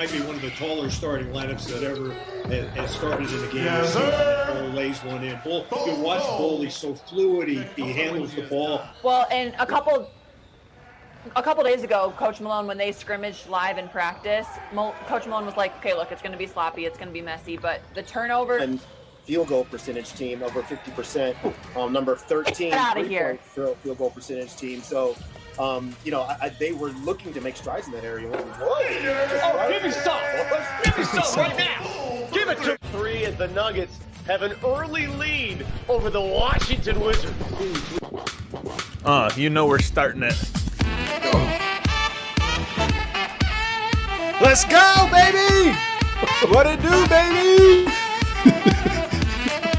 might be one of the taller starting lineups that ever has started in the game. Yes, Bol lays one in. Bol, you watch Bol, he's so fluid, he handles the ball. Well, and a couple days ago, Coach Malone, when they scrimmaged live in practice, Coach Malone was like, okay, look, it's going to be sloppy, it's going to be messy, but the turnover... And field goal percentage team, over 50%, number 13 Get out of here. Field goal percentage team. So, they were looking to make strides in that area. Give me some! Give me some right now! Give it to 3 as the Nuggets have an early lead over the Washington Wizards. We're starting it. Let's go, baby! What it do, baby?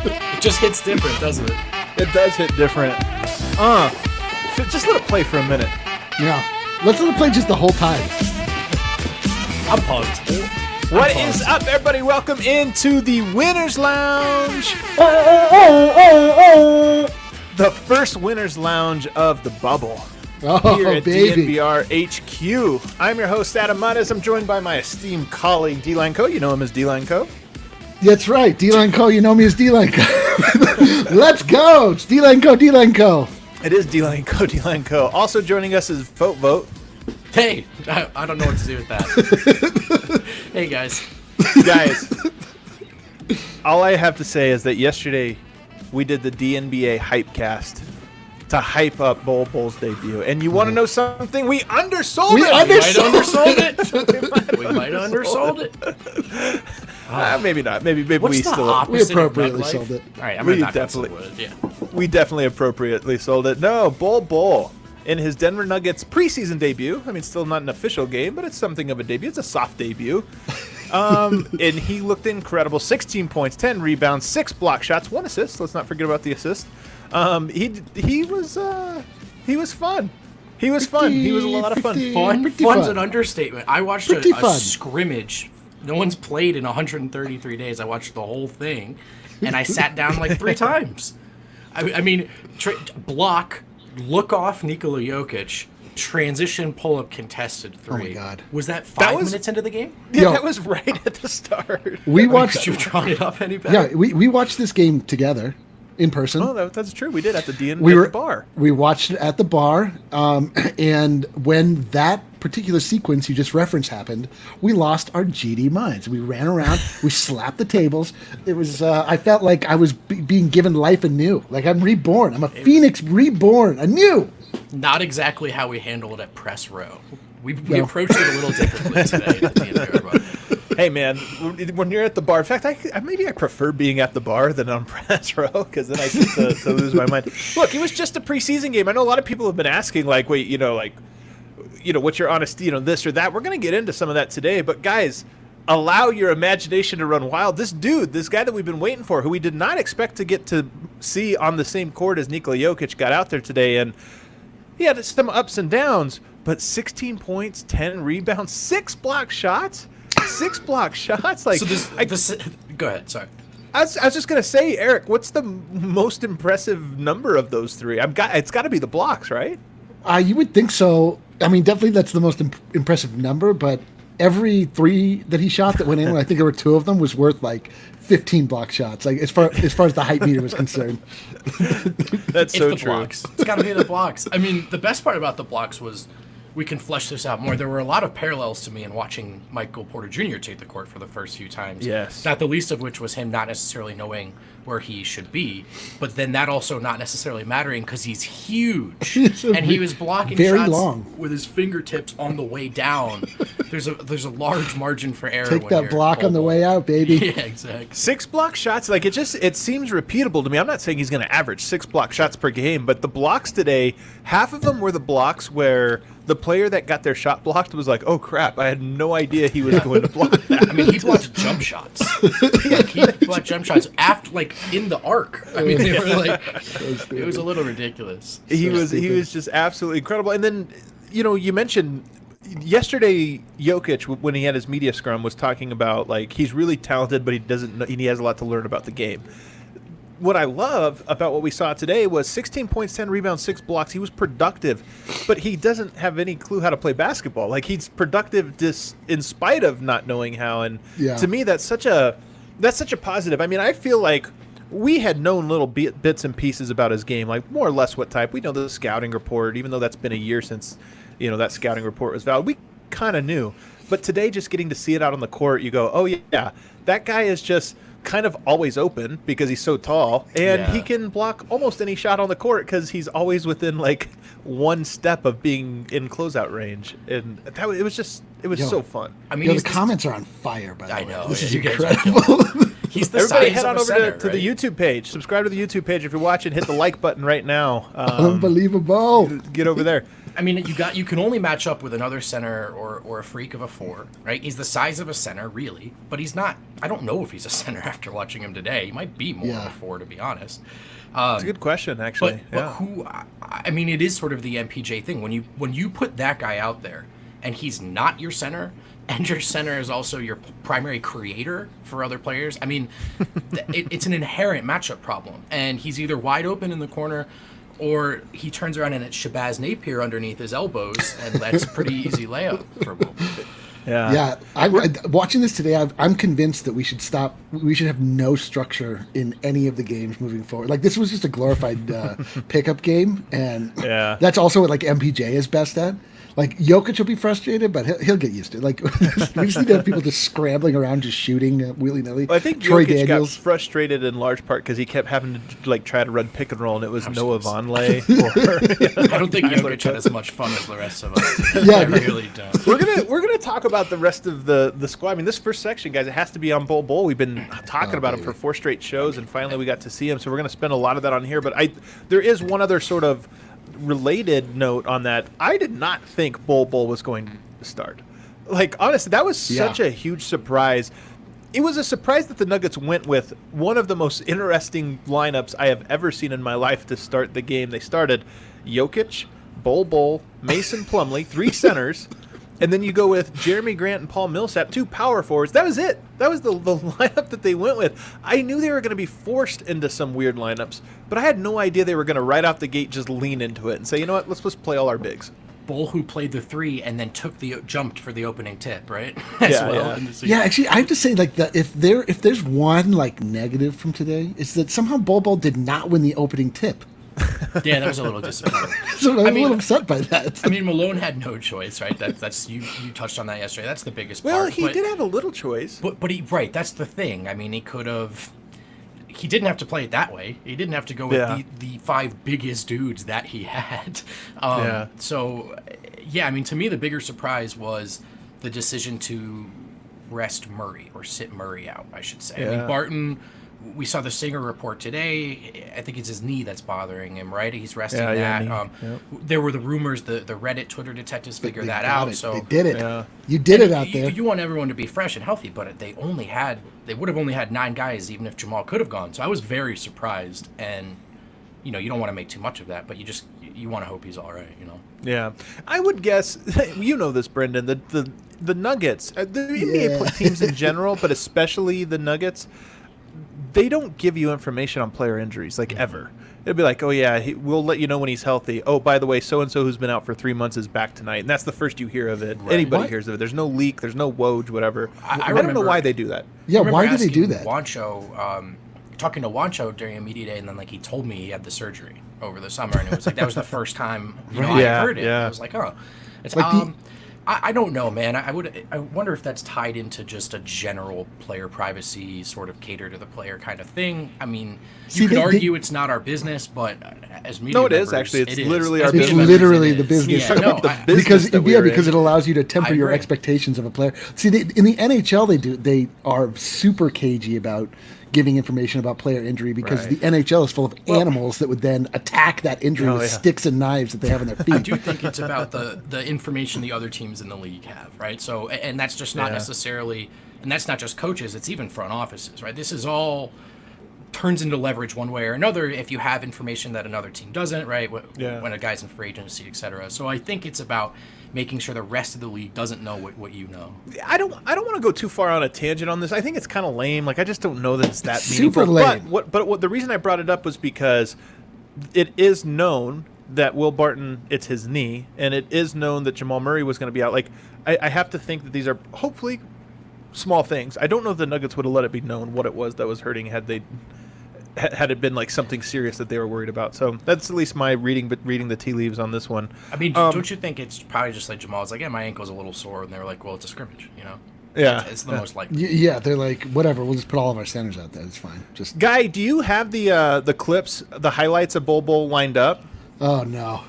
It just hits different, doesn't it? It does hit different. Just let it play for a minute. Yeah. Let's let it play just the whole time. I'm pumped. What is up, everybody? Welcome into the Winners Lounge. The first Winners Lounge of the bubble. Here at baby. DNVR HQ. I'm your host, Adam Mattes. I'm joined by my esteemed colleague, D-Line Co. You know him as D-Line Co. That's right. D-Line Co. You know me as D-Line Co. Let's go. It's D-Line Co. D-Line Co. It is D-Line Co. D-Line Co. Also joining us is Vote. Hey, I don't know what to do with that. Hey, guys. Guys, all I have to say is that yesterday we did the DNBA hypecast to hype up Bol Bol's debut. And you want to know something? We undersold it. We might have undersold it. We might have undersold it. Maybe not. Maybe What's we the still opposite We appropriately of sold it. All right, I'm We not definitely- gonna yeah. We definitely appropriately sold it. No, Bol Bol in his Denver Nuggets preseason debut. I mean, still not an official game, but it's something of a debut. It's a soft debut. And he looked incredible. 16 points, 10 rebounds, 6 block shots, 1 assist. Let's not forget about the assist. He was fun. He was fun. He was a lot of fun. Pretty Fun's fun. an understatement. I watched Pretty a fun. scrimmage. No one's played in 133 days. I watched the whole thing, and I sat down like 3 times. I mean, block, look off Nikola Jokic, transition pull-up contested 3. Oh my God. Was that 5 was- minutes into the game? Yeah, Yo. that was right at the start. We watched. Could you have drawn it up any better? Yeah, we watched this game together in person. Oh, that's true. We did at the DN We at were the bar. We watched it at the bar, and when that particular sequence you just referenced happened, we lost our GD minds. We ran around, we slapped the tables. It was I felt like I was being given life anew. Like I'm reborn. I'm a phoenix reborn anew. Not exactly how we handled it at press row. We approached it a little differently today at the DNVR Locker. Hey man, when you're at the bar, in fact, maybe I prefer being at the bar than on press row because then I get to lose my mind. Look, it was just a preseason game. I know a lot of people have been asking, like, wait, what's your honest, this or that. We're gonna get into some of that today, but guys, allow your imagination to run wild. This guy that we've been waiting for, who we did not expect to get to see on the same court as Nikola Jokic, got out there today, and he had some ups and downs, but 16 points, 10 rebounds, 6 block shots. 6 block shots. Like, So go ahead. Sorry. I was just gonna say, Eric, what's the most impressive number of those 3? It's got to be the blocks, right? You would think so. I mean, definitely that's the most impressive number. But every 3 that he shot that went in, I think there were 2 of them, was worth like 15 block shots. Like as far as the hype meter was concerned. That's It's so the true. blocks. It's got to be the blocks. I mean, the best part about the blocks was we can flesh this out more. There were a lot of parallels to me in watching Michael Porter Jr. take the court for the first few times. Yes. Not the least of which was him not necessarily knowing where he should be, but then that also not necessarily mattering because he's huge. And he was blocking very shots long. with his fingertips on the way down. There's a large margin for error. Take when that you're block on the Bol Bol. way out, baby. Yeah, exactly. 6 block shots, like it seems repeatable to me. I'm not saying he's going to average 6 block shots per game, but the blocks today, half of them were the blocks where the player that got their shot blocked was like, "Oh crap! I had no idea he was going to block that." I mean, he blocked jump shots. He blocked jump shots after, like, in the arc. I mean, they were like, it was a little ridiculous. He was just absolutely incredible. And then, you mentioned yesterday Jokic, when he had his media scrum, was talking about like he's really talented, but he doesn't know, he has a lot to learn about the game. what I love about what we saw today was 16 points, 10 rebounds, 6 blocks. He was productive, but he doesn't have any clue how to play basketball. Like, he's productive in spite of not knowing how. And to me, that's such a positive. I mean, I feel like we had known little bits and pieces about his game, like more or less what type. We know the scouting report, even though that's been a year since, that scouting report was valid. We kind of knew. But today, just getting to see it out on the court, you go, oh, yeah, that guy is just kind of always open because he's so tall, and he can block almost any shot on the court because he's always within like one step of being in closeout range. And it was so fun. I mean, the comments are on fire, by the way. I know. This is incredible. He's the Everybody size head of on a over center, to the YouTube page. Subscribe to the YouTube page if you're watching. Hit the like button right now. Unbelievable. Get over there. I mean, you can only match up with another center or a freak of a 4, right? He's the size of a center, really, but he's not. I don't know if he's a center after watching him today. He might be more of a 4, to be honest. It's a good question, actually. But who? I mean, it is sort of the MPJ thing when you put that guy out there, and he's not your center, and your center is also your primary creator for other players. I mean, it's an inherent matchup problem, and he's either wide open in the corner, or he turns around and it's Shabazz Napier underneath his elbows, and that's a pretty easy layup for Bol. Yeah. Watching this today, I'm convinced that we should stop. We should have no structure in any of the games moving forward. Like, this was just a glorified pickup game, and that's also what like MPJ is best at. Like, Jokic will be frustrated, but he'll get used to it. Like, we just need to have people just scrambling around, just shooting willy-nilly. Well, I think Troy Jokic Daniels got frustrated in large part because he kept having to like try to run pick and roll, and it was Noah Vonleh. I don't think Jokic had as much fun as the rest of us. I really don't. We're gonna talk about the rest of the squad. I mean, this first section, guys, it has to be on Bol Bol. We've been talking about him for 4 straight shows, and finally we got to see him. So we're gonna spend a lot of that on here. But there is one other sort of related note on that. I did not think Bol Bol was going to start. Like, honestly, that was such a huge surprise. It was a surprise that the Nuggets went with one of the most interesting lineups I have ever seen in my life to start the game. They started Jokic, Bol Bol, Mason Plumlee, 3 centers, and then you go with Jeremy Grant and Paul Millsap, 2 power forwards. That was it. That was the lineup that they went with. I knew they were going to be forced into some weird lineups, but I had no idea they were going to right out the gate just lean into it and say, you know what, let's just play all our bigs. Bol, who played the 3 and then jumped for the opening tip, right? Yeah, actually, I have to say, like, that if there's one like negative from today, it's that somehow Bol Bol did not win the opening tip. Yeah, that was a little disappointing. So I'm a little upset by that. I mean, Malone had no choice, right? That's you touched on that yesterday. That's the biggest part. Well, he did have a little choice. But that's the thing. I mean, he didn't have to play it that way. He didn't have to go with the 5 biggest dudes that he had. So, I mean, to me, the bigger surprise was the decision to rest Murray, or sit Murray out, I should say. I mean, Barton, we saw the Singer report today. I think it's his knee that's bothering him, right? He's resting that. There were the rumors, the Reddit, Twitter detectives figured that out. So they did it. Yeah. You did it out there. You want everyone to be fresh and healthy, but they would have only had 9 guys, even if Jamal could have gone. So I was very surprised, and you don't want to make too much of that, but you want to hope he's all right, Yeah, I would guess. You know this, Brendan. The Nuggets, the NBA teams in general, but especially the Nuggets, they don't give you information on player injuries, like, ever. It'll be like, oh, yeah, we'll let you know when he's healthy. Oh, by the way, so-and-so who's been out for 3 months is back tonight. And that's the first you hear of it. Right. Anybody hears of it. There's no leak. There's no Woj, whatever. I don't know why they do that. Yeah, why do they do that? Juancho, talking to Juancho during a media day, and then, like, he told me he had the surgery over the summer, and it was like that was the first time I heard it. I was like, oh. It's like I don't know, man. I wonder if that's tied into just a general player privacy, sort of cater to the player kind of thing. I mean, you could argue it's not our business, but as media members, it is actually. It's literally our business. It's literally the business. Yeah, because it allows you to temper your expectations of a player. See, in the NHL, they are super cagey about giving information about player injury because the NHL is full of animals that would then attack that injury with sticks and knives that they have on their feet. I do think it's about the information the other teams in the league have, right? So, and that's just not necessarily, and that's not just coaches, it's even front offices, right? This is all turns into leverage one way or another if you have information that another team doesn't, right? When a guy's in free agency, etc. So I think it's about making sure the rest of the league doesn't know what you know. I don't want to go too far on a tangent on this. I think it's kind of lame. Like, I just don't know that it's that meaningful. Super lame. But the reason I brought it up was because it is known that Will Barton, it's his knee, and it is known that Jamal Murray was going to be out. Like, I have to think that these are hopefully small things. I don't know if the Nuggets would have let it be known what it was that was hurting had it been like something serious that they were worried about. So that's at least my reading the tea leaves on this one. I mean, don't you think it's probably just like Jamal's like, yeah, my ankle's a little sore, and they were like, well, it's a scrimmage, you know? Yeah, it's the most likely. Yeah, they're like, whatever. We'll just put all of our centers out there. It's fine. Just Guy, do you have the clips, the highlights of Bol Bol lined up? oh no.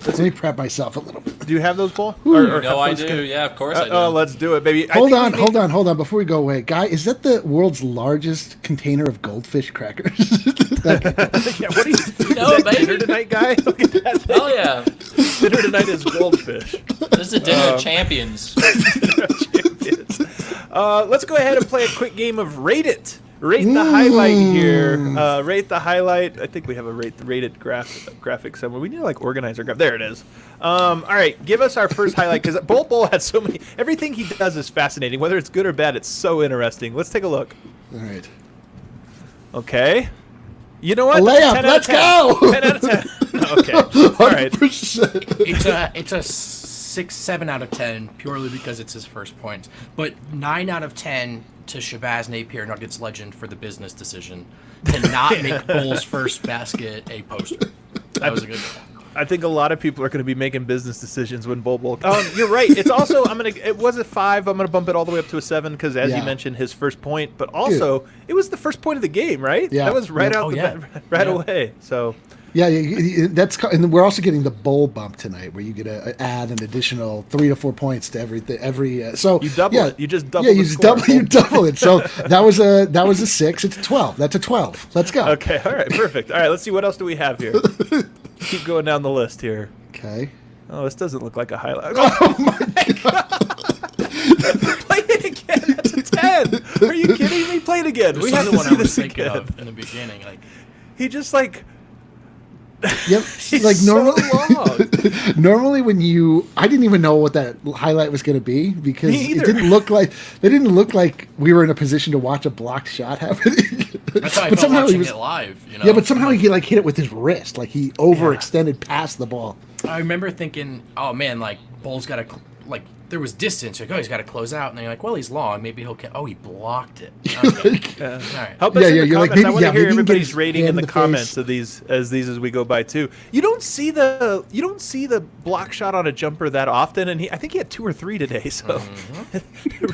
Let me prep myself a little bit. Do you have those, Bol? No, I do. Yeah, of course I do. Oh, let's do it, baby. Hold on. Before we go away, Guy, is that the world's largest container of goldfish crackers? Yeah, what are you? No, is that baby. dinner tonight, Guy? Look at that thing. Hell yeah. Dinner tonight is goldfish. This is a dinner of champions. Let's go ahead and play a quick game of Rate It. Rate the highlight here. Rate the highlight. I think we have a rate it graphic somewhere. We need to like organize our graph. There it is. All right, give us our first highlight because Bol Bol has so many. Everything he does is fascinating. Whether it's good or bad, it's so interesting. Let's take a look. All right. Okay. You know what? A layup. Let's go. 10 out of 10. Okay. All right. 100%. It's a 6-7 out of 10 purely because it's his first point, but 9 out of 10 to Shabazz Napier, Nuggets legend, for the business decision to not make Bol's first basket a poster. That was a good call. I think a lot of people are going to be making business decisions when Bol Bol. You're right. It's also it was a 5. I'm going to bump it all the way up to a 7 because, as you mentioned, his first point. But also, it was the first point of the game, right? Yeah. That was right out right away. So. Yeah, that's and we're also getting the bowl bump tonight, where you get to add an additional 3 to 4 points to every. So you double it. You just double. Yeah, you double it. So that was a 6. It's a 12. That's a 12. Let's go. Okay. All right. Perfect. All right. Let's see what else do we have here. Keep going down the list here. Okay. Oh, this doesn't look like a highlight. Oh my god! Play it again. That's a 10. Are you kidding me? Play it again. This We is have the to one see I was this thinking again. of in the beginning. Like, He just Yep. like normally, so normally when I didn't even know what that highlight was going to be because Me it either. didn't look like we were in a position to watch a blocked shot happening. that's how I felt watching it live. You know? Yeah, but somehow he like hit it with his wrist, like he overextended past the ball. I remember thinking, oh man, like Bol's got to like. There was distance. Like, oh, he's got to close out, and then you're like, well, he's long. Maybe he'll. Oh, he blocked it. Okay. All right. Help us in the you're like, comments. I want to hear maybe he can get everybody's his rating hand in the in the comments face. of these as we go by too. You don't see the block shot on a jumper that often, and I think he had 2 or 3 today. So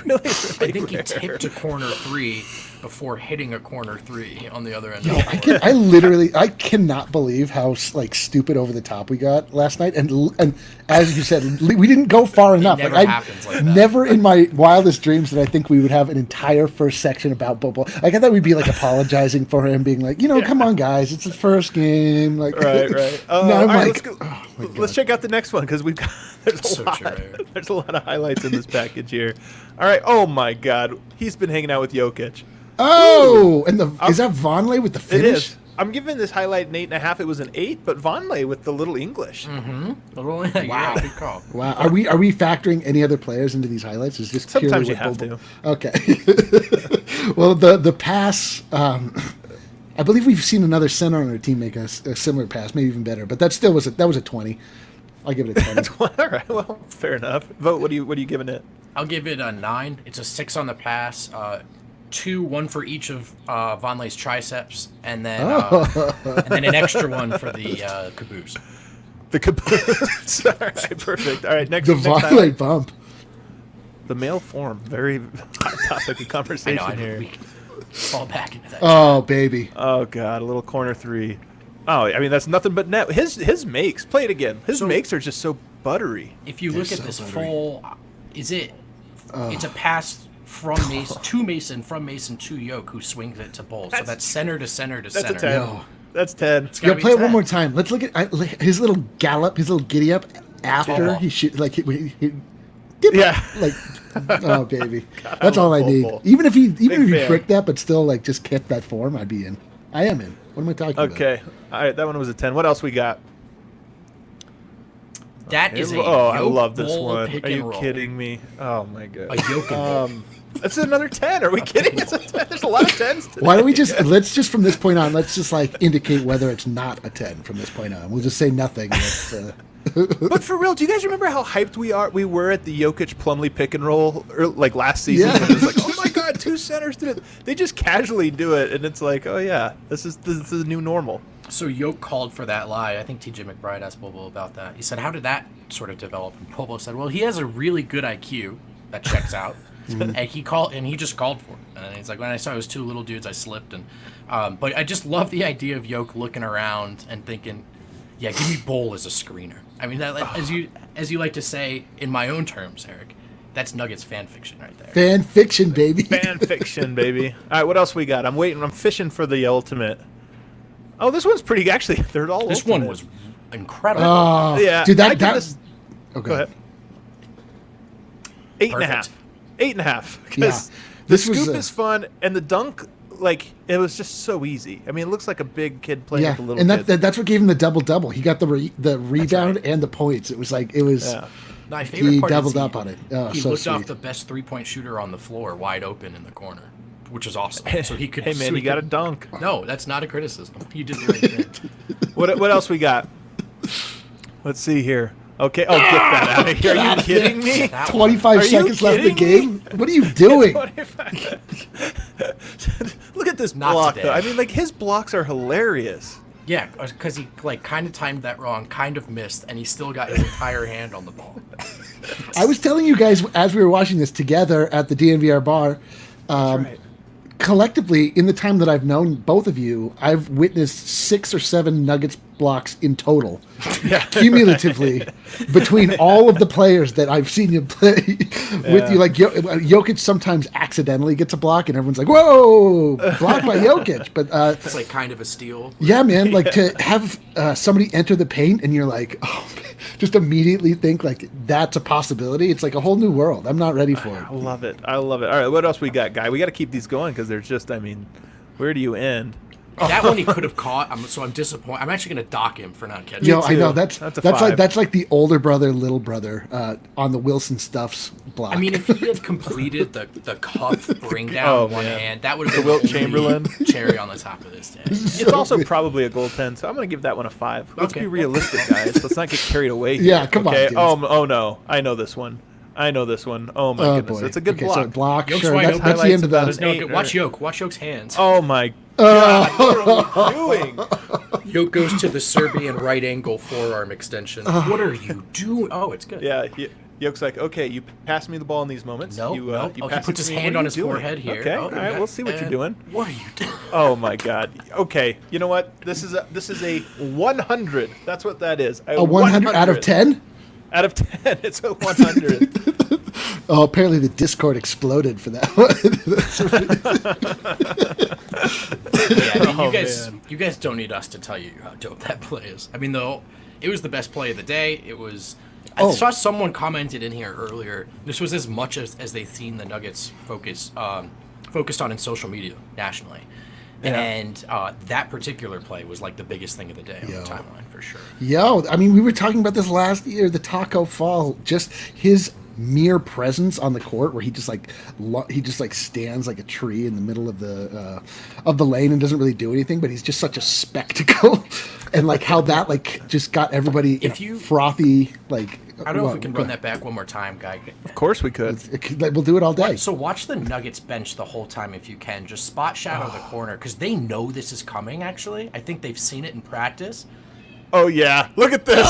really, I think he rare. tipped a corner 3 before hitting a corner 3 on the other end. Yo, of the court. I cannot believe how like stupid over the top we got last night, and as you said, we didn't go far enough. never Like, happens like that. Never in my wildest dreams did I think we would have an entire first section about Bol Bol. Like I thought we'd be like apologizing for him, being like, come on, guys, it's his first game. Like, Right. No, I'm all right, like, let's check out the next one because we've got there's a lot of highlights in this package here. All right. Oh my God, he's been hanging out with Jokic. oh, and is that Vonleh with the It finish? is. I'm giving this highlight an 8.5. It was an 8, but Vonleh with the little English. Wow. Yeah, good call. Wow. Are we factoring any other players into these highlights? Is just Sometimes purely you what have Bol to. Bol- Okay. Well, the pass. I believe we've seen another center on our team make a similar pass, maybe even better. But that still was a 20. I'll give it a 20. All right. Well, fair enough. Vote. What are you giving it? I'll give it a 9. It's a 6 on the pass. 2, 1 for each of Vonleh's triceps, and then an extra 1 for the caboose. The caboose. All right, perfect. All right, next. The next Vonleh highlight. bump. The male form. Very hot topic of conversation I know. here. We fall back into that. Oh, baby. Oh God, a little corner 3. Oh, I mean that's nothing but net. His makes. Play it again. His makes are just so buttery. If you look at so this buttery. full, it's a pass from Mason from Mason to Yoke, who swings it to Bol. So that's center to center to That's center. a 10. Yo. That's 10. It's gotta Yeah, be play it 10. one more time. Let's look at his little gallop, his little giddy up after Oh. he shoot. Like he dip, Yeah. like oh baby, God, that's I all I love need. Bol Bol. Even if he fan. bricked that, but still like just kept that form, I'd be in. I am in. What am I talking about? Okay. All right, that one was a 10. What else we got? That is a I yoke love this bowl one. pick Are and you roll. kidding me? Oh my god. A yoke and roll. That's another 10. Are we kidding? It's a 10. There's a lot of 10s today. Why don't we let's just from this point on, let's just like indicate whether it's not a 10 from this point on. We'll just say nothing. But for real, do you guys remember how hyped we were at the Jokic Plumlee pick and roll like last season? Yeah. When it was like, oh my god, 2 centers did it. They just casually do it, and it's like, oh yeah, this is the new normal. So Yoke called for that lie. I think TJ McBride asked Bol Bol about that. He said, how did that sort of develop? And Bol Bol said, well, he has a really good IQ that checks out. And he just called for it. And he's like, when I saw it was 2 little dudes, I slipped. And but I just love the idea of Yoke looking around and thinking, yeah, give me Bol as a screener. I mean, that, as you like to say in my own terms, Eric, that's Nuggets fan fiction right there. Fan fiction, baby. Fan fiction, baby. All right, what else we got? I'm waiting. I'm fishing for the ultimate. Oh, this one's pretty. Actually, they're all. This ultimate. one was incredible. Oh, Yeah, dude, I that. give this- Oh, Go ahead. 8.5. 8.5. Because Yeah. the This was scoop a- is fun, and the dunk, like, it was just so easy. I mean, it looks like a big kid playing Yeah, with a little and kid. that's what gave him the double. He got the rebound right. and the points. It was like it was. Yeah. My favorite He part doubled is up on it. Oh, he so looked off sweet. the best 3-point shooter on the floor, wide open in the corner, which is awesome. So he could. Hey man, so you he got to could- dunk. No, that's not a criticism. You did the right thing. What else we got? Let's see here. Okay. Oh, get that out of here. Are you kidding me? That 25 Are you seconds left in the kidding game. What are you doing? Look at this Not block, today. though. I mean, like, his blocks are hilarious. Yeah, because he like kind of timed that wrong, kind of missed, and he still got his entire hand on the ball. I was telling you guys as we were watching this together at the DNVR bar. That's right. Collectively, in the time that I've known both of you, I've witnessed 6 or 7 Nuggets blocks in total, cumulatively, between all of the players that I've seen you play with you. Like Jokic sometimes accidentally gets a block, and everyone's like, "Whoa, blocked by Jokic!" But It's like kind of a steal. yeah, man, like to have somebody enter the paint, and you're like, oh, just immediately think like that's a possibility. It's like a whole new world. I'm not ready for it. I love it. I love it. All right, what else we got, Guy? We got to keep these going because there's just, I mean, where do you end? That one he could have caught. I'm disappointed. I'm actually going to dock him for not catching. Yo, it. I know too. that's That's a like 5. that's like the older brother, little brother on the Wilson Stuffs block. I mean, if he had completed the cuff bring down Oh, one man. hand, that would have been Wilt the only Chamberlain. cherry on the top of this day. It's also probably a goaltend, so I'm going to give that one a 5. Let's Okay. be realistic, guys. Let's not get carried away here. Yeah, come on, okay? dude. Oh, no. I know this one. Oh, my oh goodness. boy, It's a good okay, block. So block, Yoke's sure. wide That's, open. that's the end of the. Highlights about No, Eight, watch or- Yoke. Watch Yoke's hands. Oh, my God. What are we doing? Yoke goes to the Serbian right angle forearm extension. What are you doing? Oh, it's good. Yeah, Yoke's like, okay, you pass me the ball in these moments. No, you, no. you Oh, he pass puts it his to me. hand What are on you his doing? forehead here. Okay, Oh, all right, we'll see what you're and doing. What are you doing? Oh my God. Okay, you know what? This is a 100. That's what that is. A 100 out of 10? Out of 10, it's a 100. Oh, apparently the Discord exploded for that one. Yeah, I mean, Oh, you guys don't need us to tell you how dope that play is. I mean, though, it was the best play of the day. It was. I saw someone commented in here earlier. This was as much as they've seen the Nuggets focused on in social media nationally. Yeah. And that particular play was like the biggest thing of the day on the timeline for sure. Yo, I mean, we were talking about this last year, the Taco Fall, just his mere presence on the court where he just like stands like a tree in the middle of the lane and doesn't really do anything, but he's just such a spectacle. And like how that like just got everybody frothy, like I don't know if we can run that back one more time, Guy. Of course we could. We'll do it all day. So watch the Nuggets bench the whole time if you can. Just spot shadow the corner because they know this is coming, actually. I think they've seen it in practice. Oh, yeah. Look at this.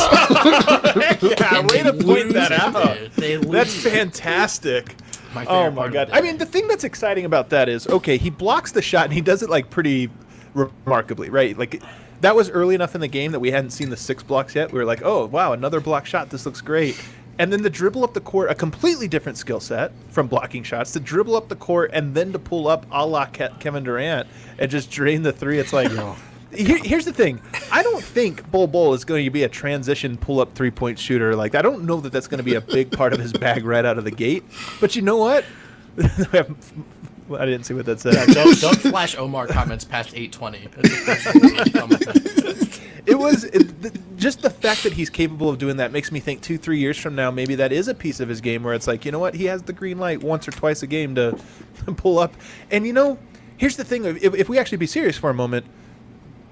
Heck yeah, And way they to point lose that it, out. dude. They That's lose it. fantastic. My Oh, favorite my part of God. the day. I mean, the thing that's exciting about that is, okay, he blocks the shot, and he does it, like, pretty remarkably, right? Like, that was early enough in the game that we hadn't seen the 6 blocks yet. We were like, oh, wow, another block shot. This looks great. And then the dribble up the court, a completely different skill set from blocking shots, to dribble up the court and then to pull up a la Kevin Durant and just drain the three. It's like, here's the thing. I don't think Bol Bol is going to be a transition pull-up three-point shooter. Like, I don't know that that's going to be a big part of his bag right out of the gate. But you know what? We have I didn't see what that said. Yeah, don't flash Omar comments past 8:20. It was just the fact that he's capable of doing that makes me think 2-3 years from now, maybe that is a piece of his game where it's like, you know what, he has the green light once or twice a game to pull up. And, you know, here's the thing. If we actually be serious for a moment,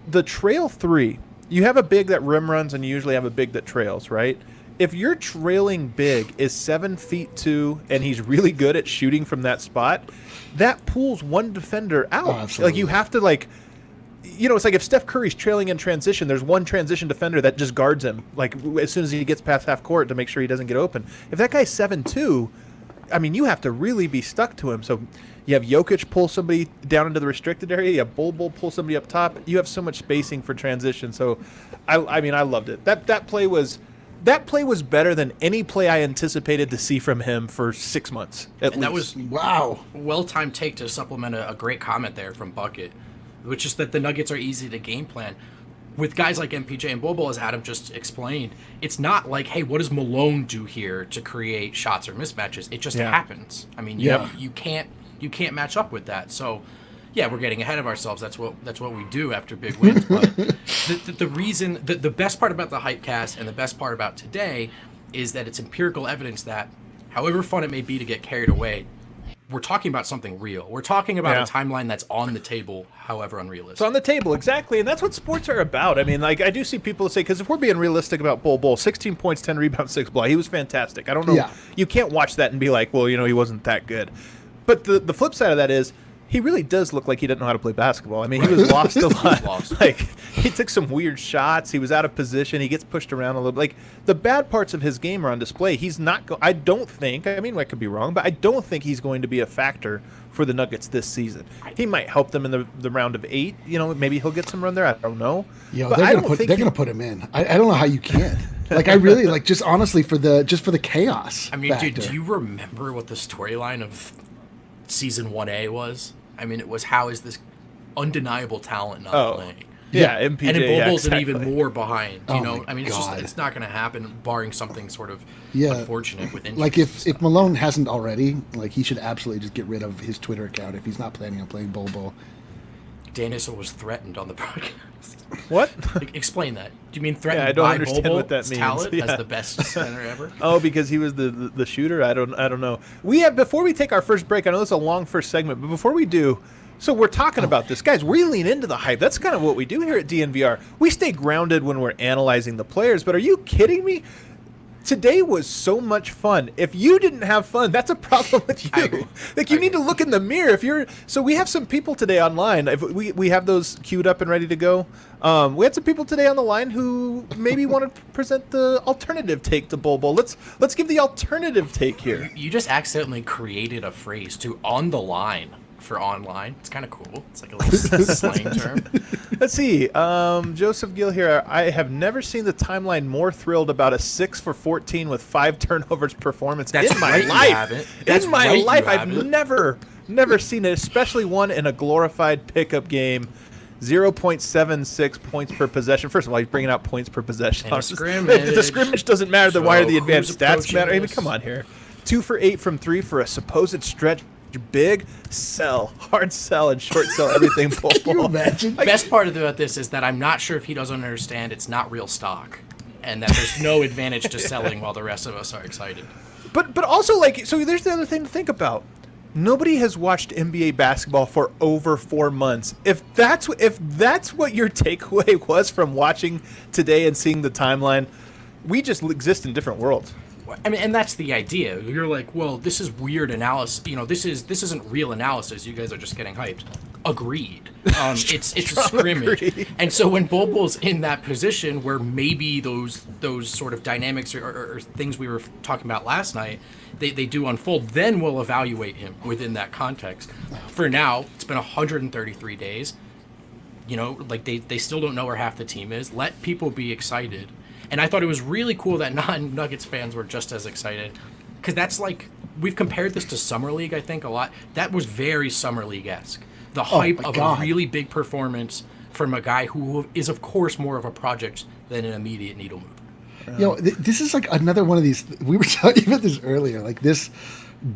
the trail three, you have a big that rim runs and you usually have a big that trails, right? If your trailing big is 7'2" and he's really good at shooting from that spot, that pulls one defender out. Like you have to you know, it's like if Steph Curry's trailing in transition, there's one transition defender that just guards him, like as soon as he gets past half court to make sure he doesn't get open. If that guy's 7'2", I mean, you have to really be stuck to him. So you have Jokic pull somebody down into the restricted area. You have Bol Bol pull somebody up top. You have so much spacing for transition. So, I mean, I loved it. That play was better than any play I anticipated to see from him for 6 months. At least. That was well-timed take to supplement a great comment there from Bucket, which is that the Nuggets are easy to game plan. With guys like MPJ and Bol Bol, as Adam just explained, it's not like, hey, what does Malone do here to create shots or mismatches? It just happens. I mean, you can't match up with that. So, yeah, we're getting ahead of ourselves. That's what we do after big wins. But the best part about the hypecast and the best part about today is that it's empirical evidence that, however fun it may be to get carried away, we're talking about something real. We're talking about a timeline that's on the table, however unrealistic. It's on the table, exactly, and that's what sports are about. I mean, like, I do see people say, because if we're being realistic about Bol Bol, 16 points, 10 rebounds, 6 blocks, he was fantastic. I don't know. Yeah. You can't watch that and be like, well, you know, he wasn't that good. But the flip side of that is, he really does look like he didn't know how to play basketball. I mean, he was lost a lot. Like, he took some weird shots. He was out of position. He gets pushed around a little bit. Like, the bad parts of his game are on display. He's not I don't think, I mean, I could be wrong, but I don't think he's going to be a factor for the Nuggets this season. He might help them in the round of 8. You know, maybe he'll get some run there. I don't know. Yo, they're going to put him in. I don't know how you can't. Like, I really, like, just honestly for the chaos. I mean, factor. Dude, do you remember what the storyline of season 1A was? I mean, it was, how is this undeniable talent not playing? Yeah, MPJ, and Bol Bol's exactly. even more behind. You know, I mean, God. it's not going to happen, barring something sort of unfortunate with injuries. Like, if Malone hasn't already, like, he should absolutely just get rid of his Twitter account if he's not planning on playing Bol Bol. Danielson was threatened on the podcast. What? Explain that. Do you mean threatened I don't by understand Bol what that Bol's means. talent as the best center ever? Oh, because he was the shooter? I don't know. Before we take our first break, I know this is a long first segment, but before we do, so we're talking about this. Guys, we lean into the hype. That's kind of what we do here at DNVR. We stay grounded when we're analyzing the players, but are you kidding me? Today was so much fun. If you didn't have fun, that's a problem with you. Like, you need to look in the mirror. So we have some people today online. If we have those queued up and ready to go. We had some people today on the line who maybe want to present the alternative take to Bol Bol. Let's give the alternative take here. You just accidentally created a phrase to on the line for online. It's kind of cool. It's like a little slang term. Let's see. Joseph Gill here. I have never seen the timeline more thrilled about a 6 for 14 with 5 turnovers performance That's in my right, life. You haven't. In my life, I've never seen it, especially one in a glorified pickup game. 0.76 points per possession. First of all, he's bringing out points per possession. And if the scrimmage doesn't matter, then why are the advanced stats matter? I mean, this? come on here. 2 for 8 from 3 for a supposed stretch. Big sell, hard sell, and short sell everything. Can you imagine? Best part about this is that I'm not sure if he doesn't understand it's not real stock, and that there's no advantage to selling while the rest of us are excited. But also, like, so there's the other thing to think about. Nobody has watched NBA basketball for over 4 months. If that's what your takeaway was from watching today and seeing the timeline, we just exist in different worlds. I mean, and that's the idea. You're like, well, this is weird analysis. You know, this isn't real analysis. You guys are just getting hyped. Agreed. It's a scrimmage. Agreed. And so when Bol Bol's in that position where maybe those sort of dynamics or things we were talking about last night, they do unfold, then we'll evaluate him within that context. For now, it's been 133 days. You know, like they still don't know where half the team is. Let people be excited. And I thought it was really cool that non-Nuggets fans were just as excited. Because that's like, we've compared this to Summer League, I think, a lot. That was very Summer League-esque. The hype of a really big performance from a guy who is, of course, more of a project than an immediate needle mover. This is like another one of these. We were talking about this earlier. Like, this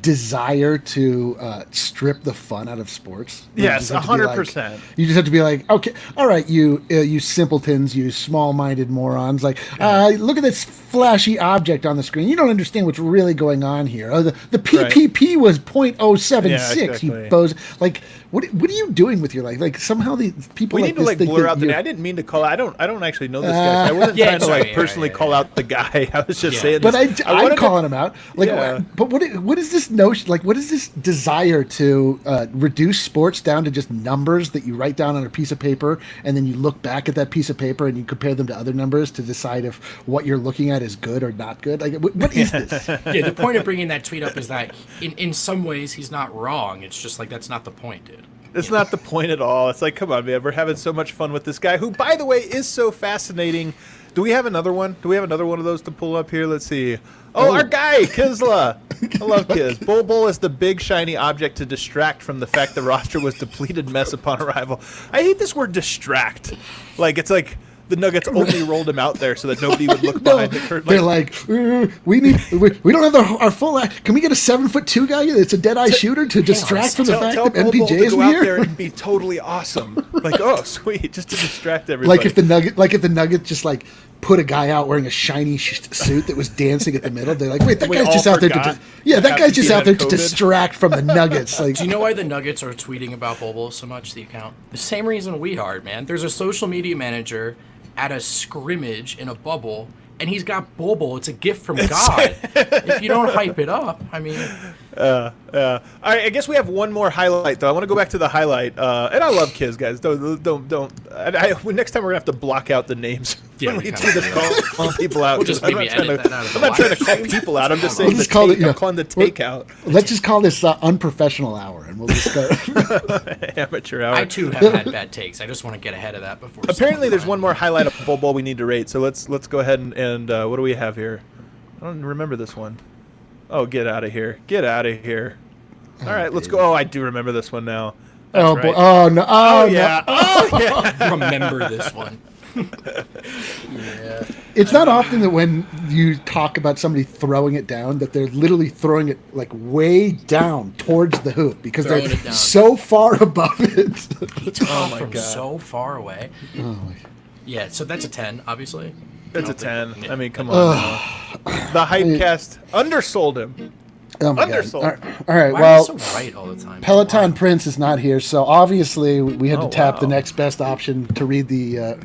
desire to strip the fun out of sports. Yes, You just have to be like- 100%. You just have to be like, okay, all right, you simpletons, you small-minded morons. Like, look at this flashy object on the screen. You don't understand what's really going on here. Oh, the PPP was .076. Yeah, exactly. You bows. Like, what are you doing with your life? Like, somehow the people We like need to this like think blur that out the you're- name. I didn't mean to call. I don't actually know this guy. So I wasn't Yeah, trying to like sorry, personally call out the guy. I was just saying. But this. I'm wanted to- calling him out. Like, Yeah. but what is this notion? Like, what is this desire to reduce sports down to just numbers that you write down on a piece of paper, and then you look back at that piece of paper and you compare them to other numbers to decide if what you're looking at is good or not good? Like, what is this? Yeah, the point of bringing that tweet up is that in some ways he's not wrong. It's just like that's not the point, dude. It's not the point at all. It's like, come on, man. We're having so much fun with this guy, who, by the way, is so fascinating. Do we have another one? Do we have another one of those to pull up here? Let's see. Oh, our guy, Kizla. I love Kiz. Bol Bol is the big, shiny object to distract from the fact the roster was depleted mess upon arrival. I hate this word distract. Like, it's like the Nuggets only rolled him out there so that nobody would look behind the curtain. They're like, we don't have our full. Can we get a 7'2" guy that's a dead eye shooter to distract from the fact tell that Bol Bol MPJ to is go out here? there and be totally awesome. Like, oh, sweet, just to distract everybody. Like if the Nuggets just like put a guy out wearing a shiny suit that was dancing at the middle, they're like, wait, that We guy's all just out there forgot that guy's just he out there had to COVID. distract from the Nuggets. Like, Do you know why the Nuggets are tweeting about Bol Bol so much, the account? The same reason we are, man. There's a social media manager at a scrimmage in a bubble, and he's got Bol Bol. It's a gift from God. If you don't hype it up, I mean... All right, I guess we have one more highlight though. I want to go back to the highlight, and I love Kiz, guys. Don't. Next time we're gonna have to block out the names Yeah, when we we kinda do this. Call people out. We'll just I'm maybe not trying edit to- that out of I'm the not trying live to call stream. people out. I'm just We'll saying just the call it, take. you know, I'm calling the we're- takeout. let's just call this unprofessional hour, and we'll just go. Amateur hour. I too have had bad takes. I just want to get ahead of that before. Apparently, there's someone one more highlight of Bol Bol we need to rate. So let's go ahead and what do we have here? I don't remember this one. Oh, get out of here! Get out of here! All right, let's go. Oh, I do remember this one now. That's Oh right. boy! Oh no! Oh yeah. no! Oh yeah. remember this one. It's not often that when you talk about somebody throwing it down, that they're literally throwing it like way down towards the hoop because Throwing they're it down. so far above it. He took off my from God. so far away. Oh Yeah, so that's a 10, obviously. That's I a don't think- 10. I mean, come on. now. The hypecast undersold him. Oh my Undersold. God! All right. Why Well, are you so right all the time? Peloton Why? Prince is not here, so obviously we had to Oh, tap the wow. next best option to read the.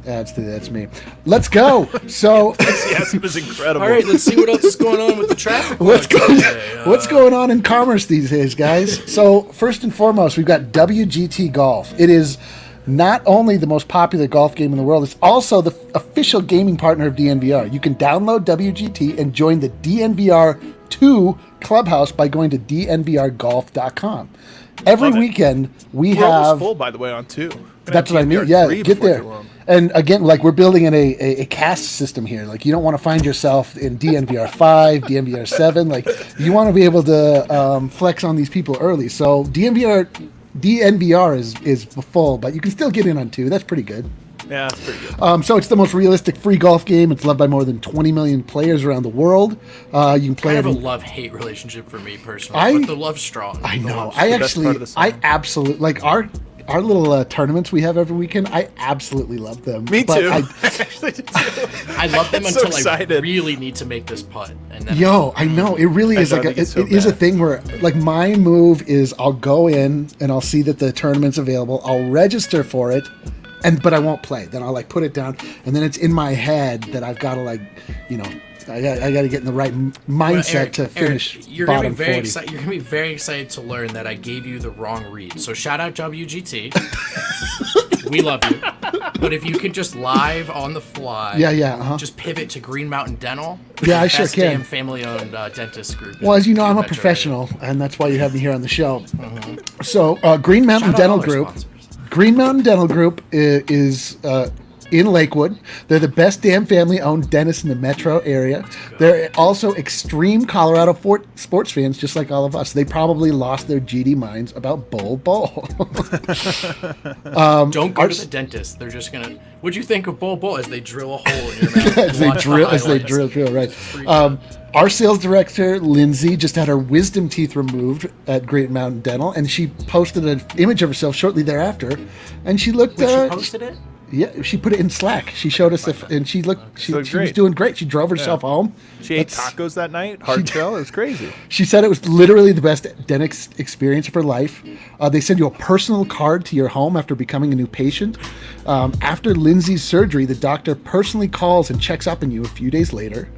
That's me. Let's go. So Yes, it was incredible. All right, let's see what else is going on with the traffic. what's lights going today. what's going on in commerce these days, guys? So first and foremost, we've got WGT Golf. It is not only the most popular golf game in the world, it's also the official gaming partner of DNVR. You can download WGT and join the DNVR 2 Clubhouse by going to dnvrgolf.com. Every Love it. weekend we We're almost have. full, by the way, on 2. That's what I mean. Yeah, get there. And again, like we're building in a cast system here. Like you don't want to find yourself in DNVR 5, DNVR 7. Like you want to be able to flex on these people early. So DNVR is full, but you can still get in on 2. That's pretty good. Yeah, that's pretty good. So it's the most realistic free golf game. It's loved by more than 20 million players around the world. You can play Kind of it. a love-hate relationship for me personally, but the love's strong. I The know. love's I best actually, part of the song. I absolutely like our little tournaments we have every weekend. I absolutely love them. Me But too. I, Actually, too. I love them I'm so until I excited. really need to make this putt. And then Yo, I know it really is know, like I think it's so it is a bad. thing where like my move is I'll go in and I'll see that the tournament's available. I'll register for it, but I won't play. Then I'll like put it down, and then it's in my head that I've got to like, I got to get in the right mindset Eric, to finish you're gonna bottom be very 40. excited. You're gonna be very excited to learn that I gave you the wrong read. So shout out WGT. We love you. But if you could just live on the fly, just just pivot to Green Mountain Dental. Yeah, I the sure best can. damn family-owned dentist group. Well, as you know, I'm a Metro professional, and that's why you have me here on the show. So, Green Mountain Shout out Dental all our Group. sponsors. Green Mountain Dental Group is in Lakewood. They're the best damn family-owned dentist in the metro area. They're also extreme Colorado sports fans, just like all of us. They probably lost their GD minds about Bol Bol. Don't go to the dentist. They're just gonna. What'd you think of Bol Bol as they drill a hole in your mouth? as they Watch the drill, highlights. right. Freak out. Our sales director, Lindsay, just had her wisdom teeth removed at Great Mountain Dental, and she posted an image of herself shortly thereafter, and she looked. She posted it? Yeah, she put it in Slack. She showed us, and she looked. She was doing great. She drove herself home. She ate tacos that night. Hard shell. It was crazy. She said it was literally the best dentist experience of her life. They send you a personal card to your home after becoming a new patient. After Lindsay's surgery, the doctor personally calls and checks up on you a few days later.